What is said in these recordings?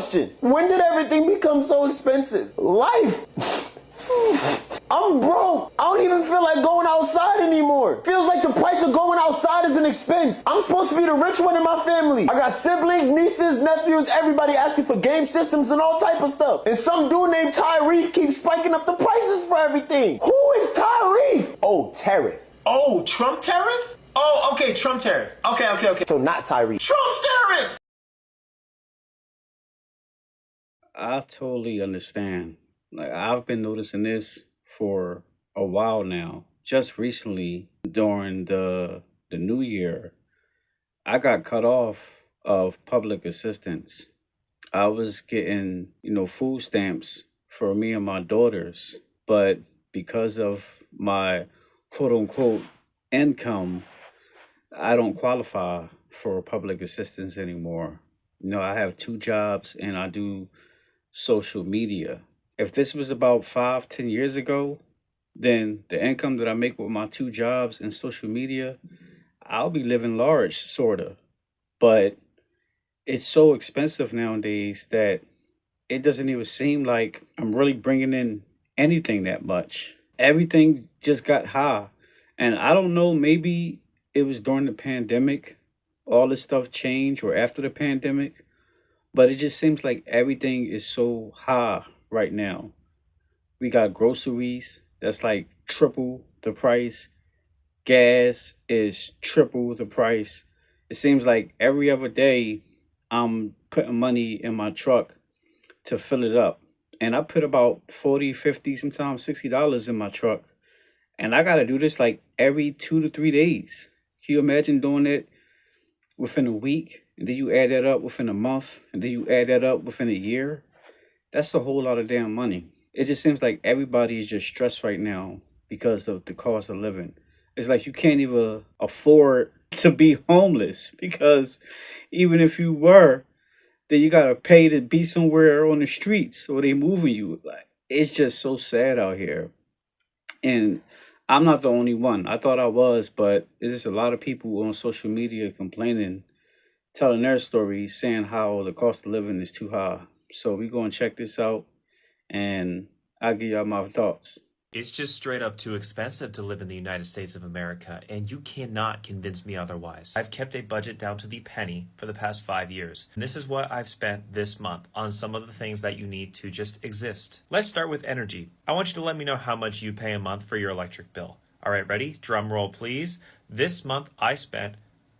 question. When did everything become so expensive? Life. I'm broke. I don't even feel like going outside anymore. Feels like the price of going outside is an expense. I'm supposed to be the rich one in my family. I got siblings, nieces, nephews, everybody asking for game systems and all type of stuff. And some dude named Tyrese keeps spiking up the prices for everything. Who is Tyrese? Oh, tariff. Oh, Trump tariff? Oh, okay, Trump tariff. Okay. So not Tyrese. Trump's tariffs! I totally understand. Like, I've been noticing this for a while now. Just recently, during the new year, I got cut off of public assistance. I was getting, food stamps for me and my daughters, but because of my quote unquote income, I don't qualify for public assistance anymore. I have 2 jobs and I do social media. If this was about 5, 10 years ago, then the income that I make with my 2 jobs and social media, I'll be living large, sorta. But it's so expensive nowadays that it doesn't even seem like I'm really bringing in anything that much. Everything just got high. And I don't know, maybe it was during the pandemic, all this stuff changed, or after the pandemic, but it just seems like everything is so high right now. We got groceries that's like triple the price. Gas is triple the price. It seems like every other day I'm putting money in my truck to fill it up. And I put about 40, 50, sometimes $60 in my truck. And I got to do this like every 2 to 3 days. Can you imagine doing it within a week? And then you add that up within a month. And then you add that up within a year. That's a whole lot of damn money. It just seems like everybody is just stressed right now because of the cost of living. It's like you can't even afford to be homeless, because even if you were, then you got to pay to be somewhere on the streets, or they moving you. Like, it's just so sad out here. And I'm not the only one. I thought I was, but there's just a lot of people on social media complaining, telling their stories, saying how the cost of living is too high. So we going to check this out, and I'll give y'all my thoughts. It's just straight up too expensive to live in the United States of America, and you cannot convince me otherwise. I've kept a budget down to the penny for the past 5 years, and this is what I've spent this month on some of the things that you need to just exist. Let's start with energy. I want you to let me know how much you pay a month for your electric bill. All right, ready? Drum roll, please. This month I spent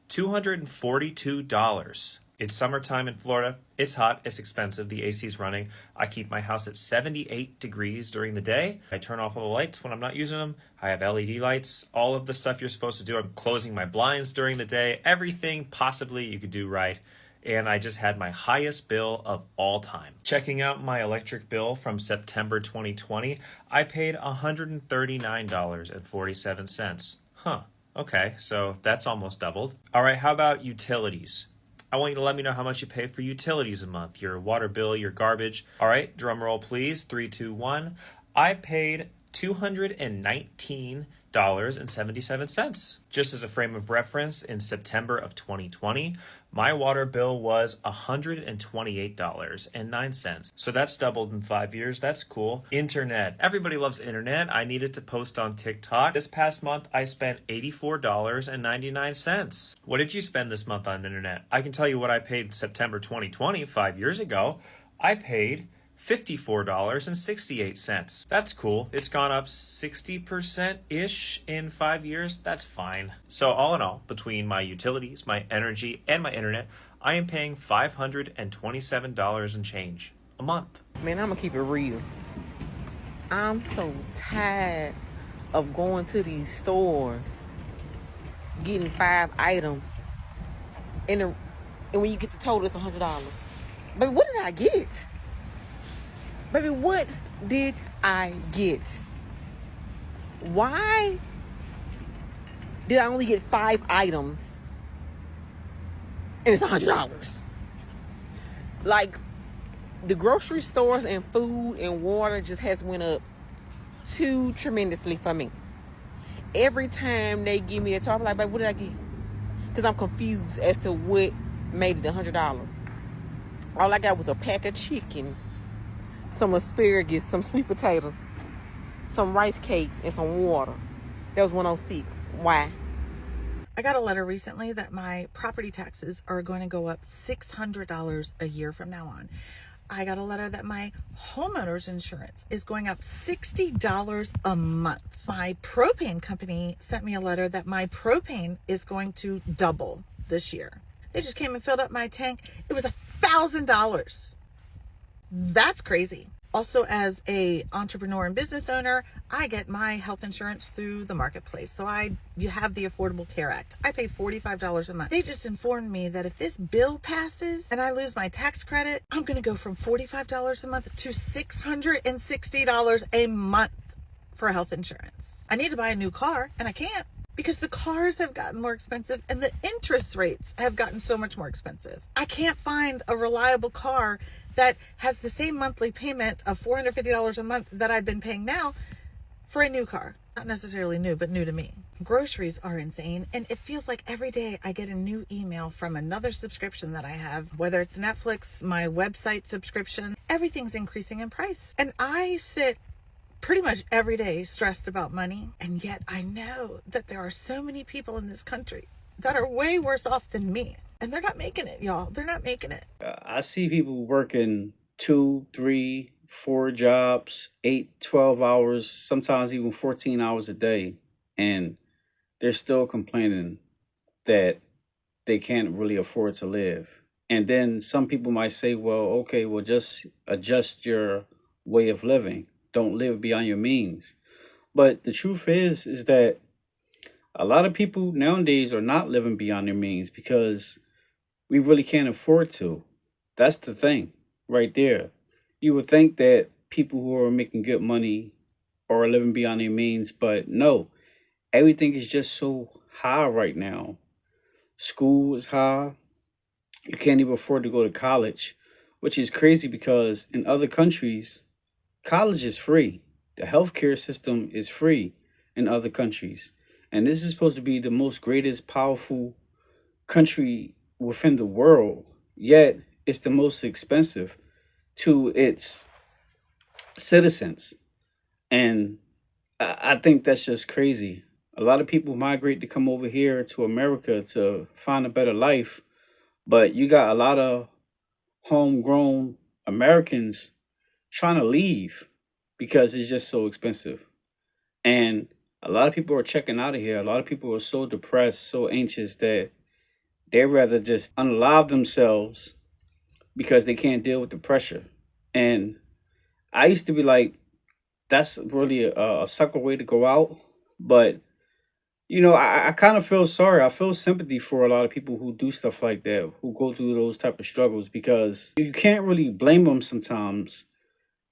$242. It's summertime in Florida. It's hot. It's expensive. The AC's running. I keep my house at 78 degrees during the day. I turn off all the lights when I'm not using them. I have LED lights. All of the stuff you're supposed to do. I'm closing my blinds during the day. Everything possibly you could do right. And I just had my highest bill of all time. Checking out my electric bill from September 2020, I paid $139.47. Huh. Okay, so that's almost doubled. All right, how about utilities? I want you to let me know how much you pay for utilities a month, your water bill, your garbage. All right, drum roll, please. 3, 2, 1. I paid $219.77. Just as a frame of reference, in September of 2020, my water bill was $128.09. So that's doubled in 5 years. That's cool. Internet. Everybody loves internet. I needed to post on TikTok. This past month, I spent $84.99. What did you spend this month on internet? I can tell you what I paid in September 2020, 5 years ago. I paid $54.68. That's cool. It's gone up 60%-ish in 5 years. That's fine. So all in all, between my utilities, my energy, and my internet, I am paying $527 and change a month. Man, I'm gonna keep it real. I'm so tired of going to these stores, getting 5 items, and when you get the total, it's $100. But what did I get? Baby, what did I get? Why did I only get 5 items and it's $100? Like, the grocery stores and food and water just has went up too tremendously for me. Every time they give me a total, I'm like, baby, what did I get? Because I'm confused as to what made it $100. All I got was a pack of chicken, some asparagus, some sweet potatoes, some rice cakes, and some water. That was 106. Why? I got a letter recently that my property taxes are going to go up $600 a year from now on. I got a letter that my homeowner's insurance is going up $60 a month. My propane company sent me a letter that my propane is going to double this year. They just came and filled up my tank. It was $1,000. That's crazy. Also, as a entrepreneur and business owner, I get my health insurance through the marketplace. So you have the Affordable Care Act. I pay $45 a month. They just informed me that if this bill passes and I lose my tax credit, I'm going to go from $45 a month to $660 a month for health insurance. I need to buy a new car and I can't because the cars have gotten more expensive and the interest rates have gotten so much more expensive. I can't find a reliable car that has the same monthly payment of $450 a month that I've been paying now for a new car. Not necessarily new, but new to me. Groceries are insane, and it feels like every day I get a new email from another subscription that I have, whether it's Netflix, my website subscription, everything's increasing in price. And I sit pretty much every day stressed about money, and yet I know that there are so many people in this country that are way worse off than me. And they're not making it, y'all. They're not making it. I see people working 2, 3, 4 jobs, 8, 12 hours, sometimes even 14 hours a day. And they're still complaining that they can't really afford to live. And then some people might say, well, okay, well, just adjust your way of living. Don't live beyond your means. But the truth is that a lot of people nowadays are not living beyond their means because we really can't afford to. That's the thing right there. You would think that people who are making good money are living beyond their means, but no, everything is just so high right now. School is high. You can't even afford to go to college, which is crazy because in other countries, college is free. The healthcare system is free in other countries. And this is supposed to be the most greatest, powerful country within the world, yet it's the most expensive to its citizens. And I think that's just crazy. A lot of people migrate to come over here to America to find a better life, but you got a lot of homegrown Americans trying to leave because it's just so expensive. And a lot of people are checking out of here. A lot of people are so depressed, so anxious that they rather just unalive themselves because they can't deal with the pressure. And I used to be like, that's really a sucker way to go out. But, you know, I kind of feel sorry. I feel sympathy for a lot of people who do stuff like that, who go through those type of struggles, because you can't really blame them sometimes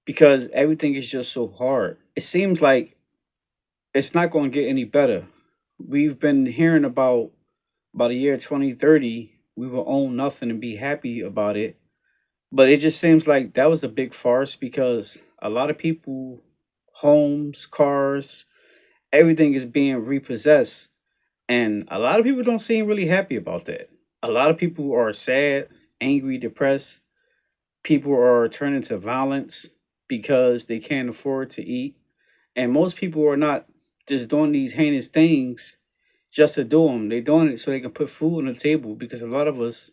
because everything is just so hard. It seems like it's not going to get any better. We've been hearing about the year 2030, we will own nothing and be happy about it. But it just seems like that was a big farce because a lot of people, homes, cars, everything is being repossessed. And a lot of people don't seem really happy about that. A lot of people are sad, angry, depressed. People are turning to violence because they can't afford to eat. And most people are not just doing these heinous things just to do them. They're doing it so they can put food on the table because a lot of us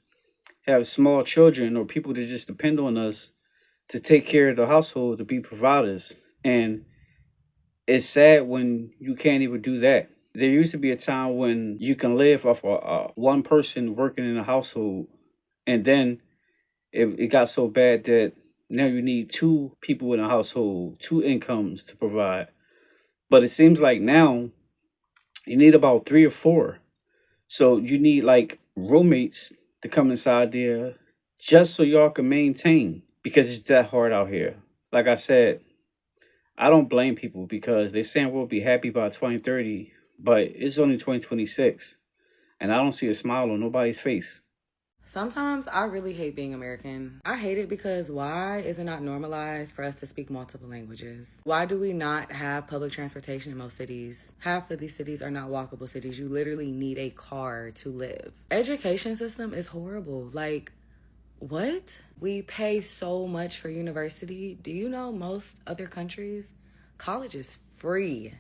have small children or people that just depend on us to take care of the household, to be providers. And it's sad when you can't even do that. There used to be a time when you can live off one person working in a household, and then it got so bad that now you need 2 people in a household, 2 incomes to provide. But it seems like now you need about 3 or 4. So you need like roommates to come inside there just so y'all can maintain, because it's that hard out here. Like I said, I don't blame people because they're saying we'll be happy by 2030, but it's only 2026 and I don't see a smile on nobody's face. Sometimes I really hate being American. I hate it because why is it not normalized for us to speak multiple languages? Why do we not have public transportation in most cities? Half of these cities are not walkable cities. You literally need a car to live. Education system is horrible. Like, What? We pay so much for university. Do you know most other countries, college is free?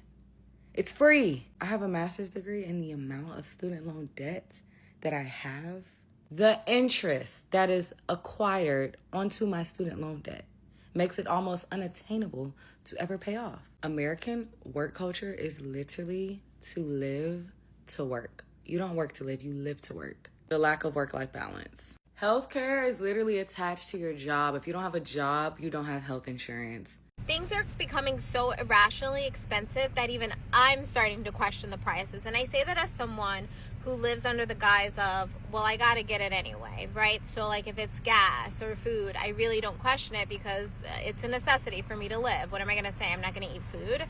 It's free. I have a master's degree, and the amount of student loan debt that I have, the interest that is acquired onto my student loan debt makes it almost unattainable to ever pay off. American work culture is literally to live to work. You don't work to live, you live to work. The lack of work-life balance. Healthcare is literally attached to your job. If you don't have a job, you don't have health insurance. Things are becoming so irrationally expensive that even I'm starting to question the prices. And I say that as someone who lives under the guise of, well, I gotta get it anyway, right? So like if it's gas or food, I really don't question it because it's a necessity for me to live. What am I gonna say? I'm not gonna eat food.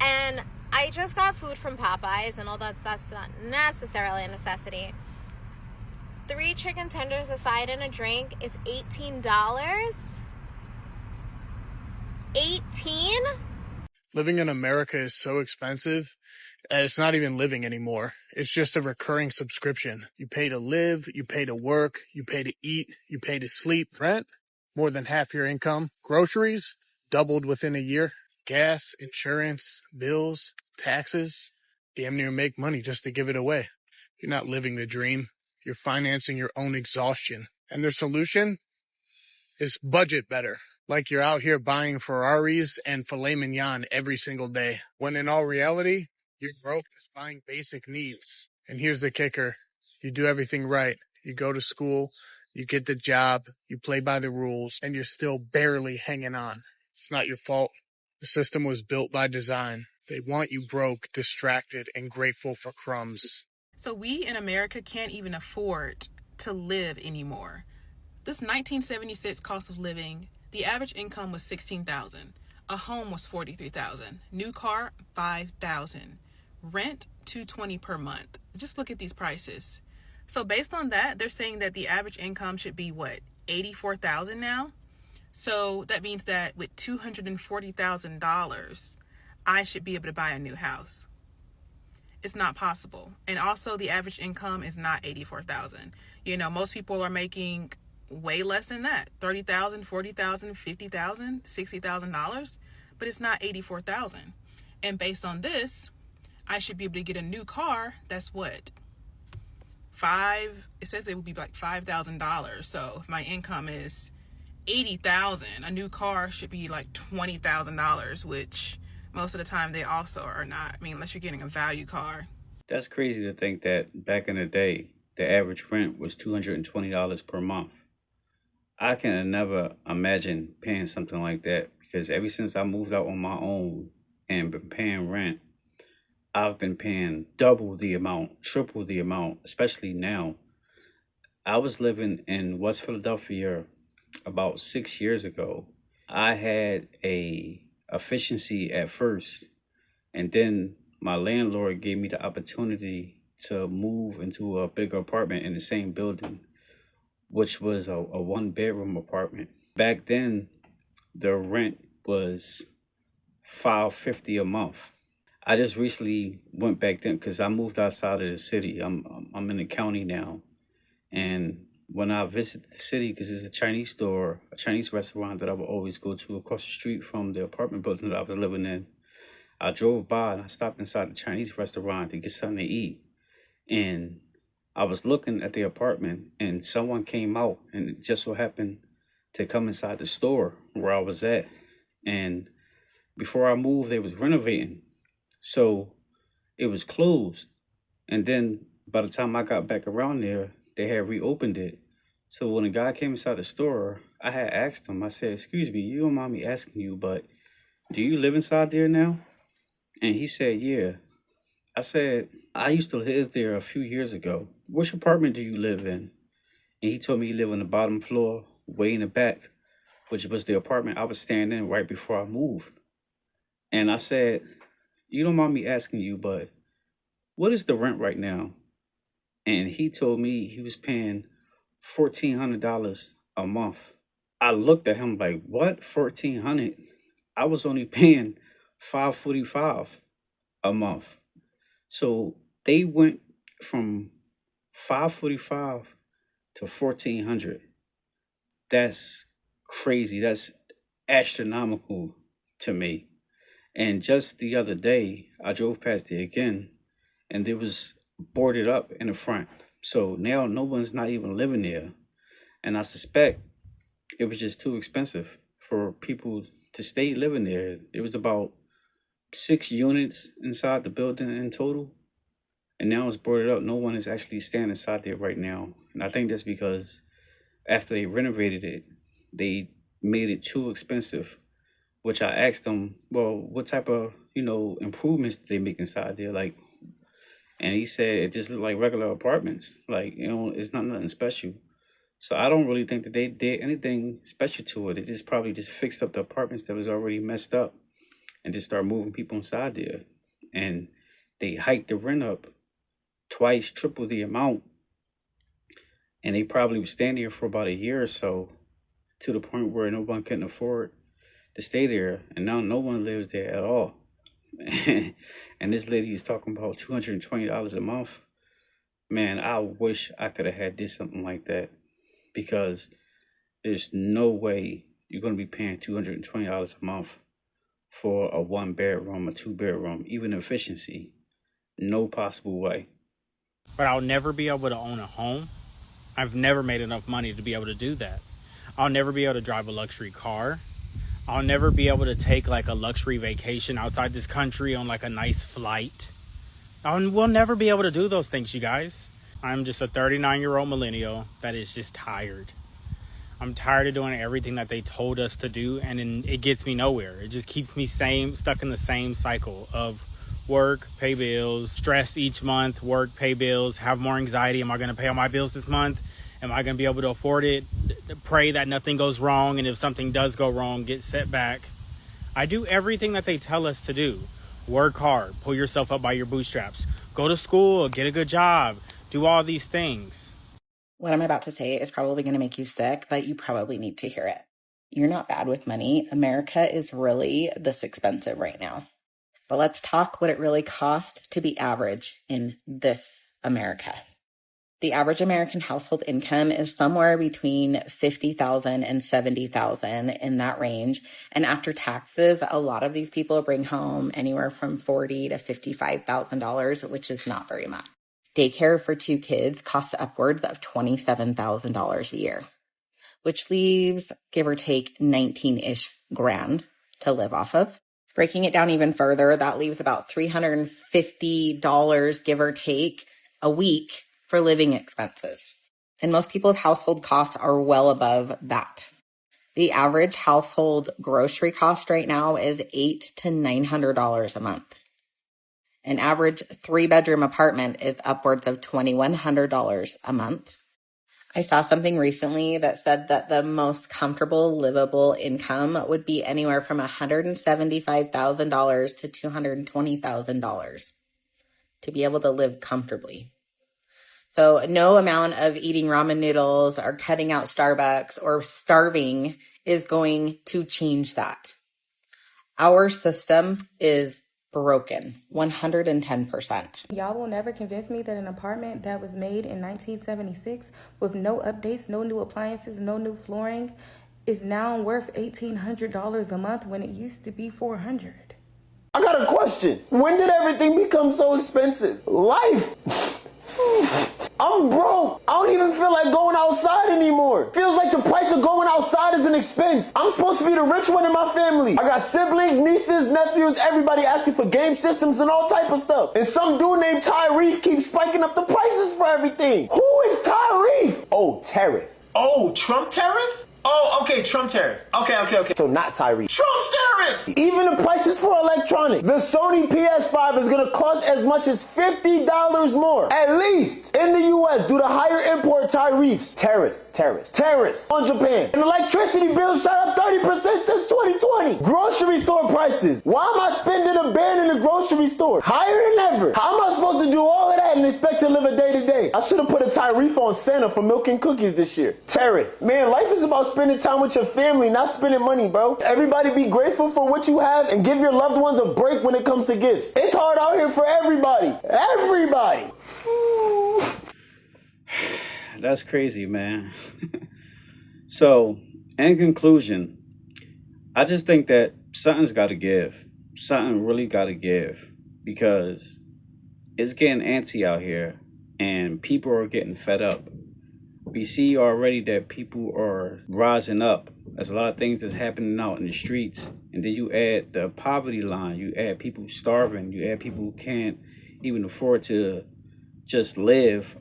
And I just got food from Popeyes, and although that's not necessarily a necessity, 3 chicken tenders, a side, and a drink is $18. 18? Living in America is so expensive that it's not even living anymore. It's just a recurring subscription. You pay to live, you pay to work, you pay to eat, you pay to sleep. Rent, more than half your income. Groceries, doubled within a year. Gas, insurance, bills, taxes. Damn near make money just to give it away. You're not living the dream. You're financing your own exhaustion. And their solution is budget better. Like you're out here buying Ferraris and filet mignon every single day. When in all reality, you're broke just buying basic needs. And here's the kicker. You do everything right. You go to school, you get the job, you play by the rules, and you're still barely hanging on. It's not your fault. The system was built by design. They want you broke, distracted, and grateful for crumbs. So we in America can't even afford to live anymore. This 1976 cost of living, the average income was $16,000. A home was $43,000. New car, $5,000. Rent, $220 per month. Just look at these prices. So based on that, they're saying that the average income should be what, $84,000 now? So that means that with $240,000, I should be able to buy a new house. It's not possible. And also the average income is not $84,000. You know, most people are making way less than that. $30,000, $40,000, $50,000, $60,000, but it's not $84,000. And based on this, I should be able to get a new car. That's what? It says it would be like $5,000. So if my income is $80,000, a new car should be like $20,000, which most of the time they also are not. I mean, unless you're getting a value car. That's crazy to think that back in the day, the average rent was $220 per month. I can never imagine paying something like that because ever since I moved out on my own and been paying rent, I've been paying double the amount, triple the amount, especially now. I was living in West Philadelphia about 6 years ago. I had a efficiency at first, and then my landlord gave me the opportunity to move into a bigger apartment in the same building, which was a 1-bedroom apartment. Back then, the rent was $550 a month. I just recently went back then because I moved outside of the city. I'm in the county now, and when I visit the city, because there's a Chinese store, a Chinese restaurant that I would always go to across the street from the apartment building that I was living in, I drove by and I stopped inside the Chinese restaurant to get something to eat. And I was looking at the apartment and someone came out and it just so happened to come inside the store where I was at. And before I moved, they was renovating. So it was closed. And then by the time I got back around there, they had reopened it. So when a guy came inside the store, I had asked him, I said, "Excuse me, you don't mind me asking you, but do you live inside there now?" And he said, "Yeah." I said, "I used to live there a few years ago. Which apartment do you live in?" And he told me he lived on the bottom floor, way in the back, which was the apartment I was staying in right before I moved. And I said, "You don't mind me asking you, but what is the rent right now?" And he told me he was paying $1,400 a month. I looked at him like, "What? 1,400? I was only paying $545 a month." So they went from $545 to $1,400. That's crazy. That's astronomical to me. And just the other day, I drove past there again, and it was boarded up in the front. So now no one's not even living there. And I suspect it was just too expensive for people to stay living there. It was about 6 units inside the building in total. And now it's boarded up. No one is actually staying inside there right now. And I think that's because after they renovated it, they made it too expensive. Which I asked them, well, what type of, improvements did they make inside there? And he said it just looked like regular apartments. It's not nothing special. So I don't really think that they did anything special to it. It just probably just fixed up the apartments that was already messed up and just started moving people inside there. And they hiked the rent up twice, triple the amount. And they probably was staying there for about a year or so, to the point where no one couldn't afford to stay there. And now no one lives there at all. And this lady is talking about $220 a month. Man, I wish I could have had something like that, because there's no way you're going to be paying $220 a month for a 1-bedroom, a 2-bedroom, even efficiency. No possible way. But I'll never be able to own a home. I've never made enough money to be able to do that. I'll never be able to drive a luxury car. I'll never be able to take a luxury vacation outside this country on a nice flight. We'll never be able to do those things, you guys. I'm just a 39-year-old millennial that is just tired. I'm tired of doing everything that they told us to do, and it gets me nowhere. It just keeps me stuck in the same cycle of work, pay bills, stress each month, work, pay bills, have more anxiety. Am I going to pay all my bills this month? Am I going to be able to afford it? Pray that nothing goes wrong, and if something does go wrong, get set back. I do everything that they tell us to do. Work hard, pull yourself up by your bootstraps, go to school, get a good job, do all these things. What I'm about to say is probably going to make you sick, but you probably need to hear it. You're not bad with money. America is really this expensive right now. But let's talk what it really costs to be average in this America. The average American household income is somewhere between $50,000 and $70,000, in that range. And after taxes, a lot of these people bring home anywhere from $40,000 to $55,000, which is not very much. Daycare for 2 kids costs upwards of $27,000 a year, which leaves, give or take, 19-ish grand to live off of. Breaking it down even further, that leaves about $350, give or take, a week for living expenses. And most people's household costs are well above that. The average household grocery cost right now is $800 to $900 a month. An average 3-bedroom apartment is upwards of $2,100 a month. I saw something recently that said that the most comfortable livable income would be anywhere from $175,000 to $220,000 to be able to live comfortably. So no amount of eating ramen noodles or cutting out Starbucks or starving is going to change that. Our system is broken, 110%. Y'all will never convince me that an apartment that was made in 1976 with no updates, no new appliances, no new flooring is now worth $1,800 a month when it used to be $400. I got a question. When did everything become so expensive? Life. I'm broke. I don't even feel like going outside anymore. Feels like the price of going outside is an expense. I'm supposed to be the rich one in my family. I got siblings, nieces, nephews, everybody asking for game systems and all type of stuff. And some dude named Tyrese keeps spiking up the prices for everything. Who is Tyrese? Oh, tariff. Oh, Trump tariff? Oh, okay, Trump tariff. Okay. So not Tyrese. Trump's tariffs! Even the prices for electronics. The Sony PS5 is gonna cost as much as $50 more, at least, in the US due to higher import tariffs. Tariffs on Japan. And electricity bills shot up 30% since 2020. Grocery store prices. Why am I spending a band in the grocery store? Higher than ever. How am I supposed to do all of that and expect to live a day to day? I should have put a tariff on Santa for milk and cookies this year. Tariff. Man, life is about spending time with your family, not spending money, bro. Everybody be grateful for what you have and give your loved ones a break when it comes to gifts. It's hard out here for everybody. That's crazy, man. So, in conclusion, I just think that something's got to give. Something really got to give because it's getting antsy out here and people are getting fed up. We see already that people are rising up. There's a lot of things that's happening out in the streets. And then you add the poverty line, you add people starving, you add people who can't even afford to just live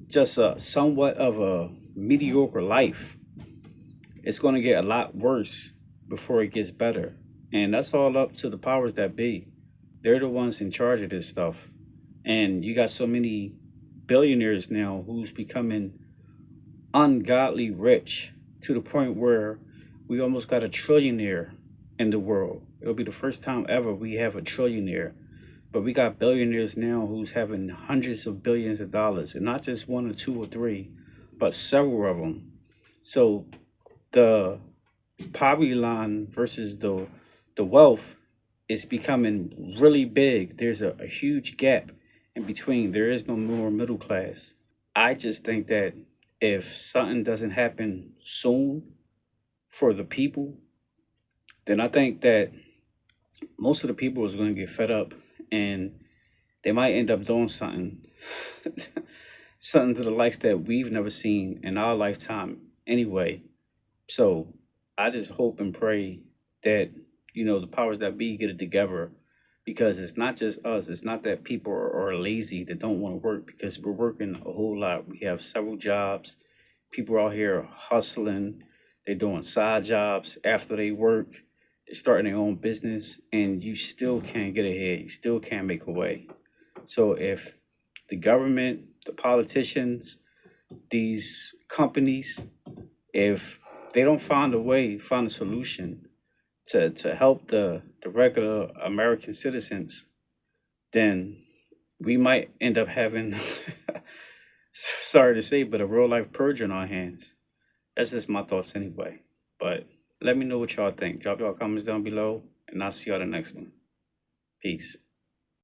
just a somewhat of a mediocre life. It's going to get a lot worse before it gets better. And that's all up to the powers that be. They're the ones in charge of this stuff. And you got so many billionaires now who's becoming ungodly rich to the point where we almost got a trillionaire in the world. It'll be the first time ever we have a trillionaire. But we got billionaires now who's having hundreds of billions of dollars, and not just one or two or three, but several of them. So the poverty line versus the wealth is becoming really big. There's a huge gap in between. There is no more middle class. I just think that if something doesn't happen soon for the people, then I think that most of the people is going to get fed up and they might end up doing something, something to the likes that we've never seen in our lifetime anyway. So I just hope and pray that, the powers that be get it together, because it's not just us. It's not that people are lazy, that don't want to work, because we're working a whole lot. We have several jobs. People out here hustling. They're doing side jobs after they work. They're starting their own business, and you still can't get ahead. You still can't make a way. So if the government, the politicians, these companies, if they don't find a solution to help the regular American citizens, then we might end up having, sorry to say, but a real life purge in our hands. That's just my thoughts anyway. But let me know what y'all think. Drop y'all comments down below, and I'll see y'all the next one. Peace.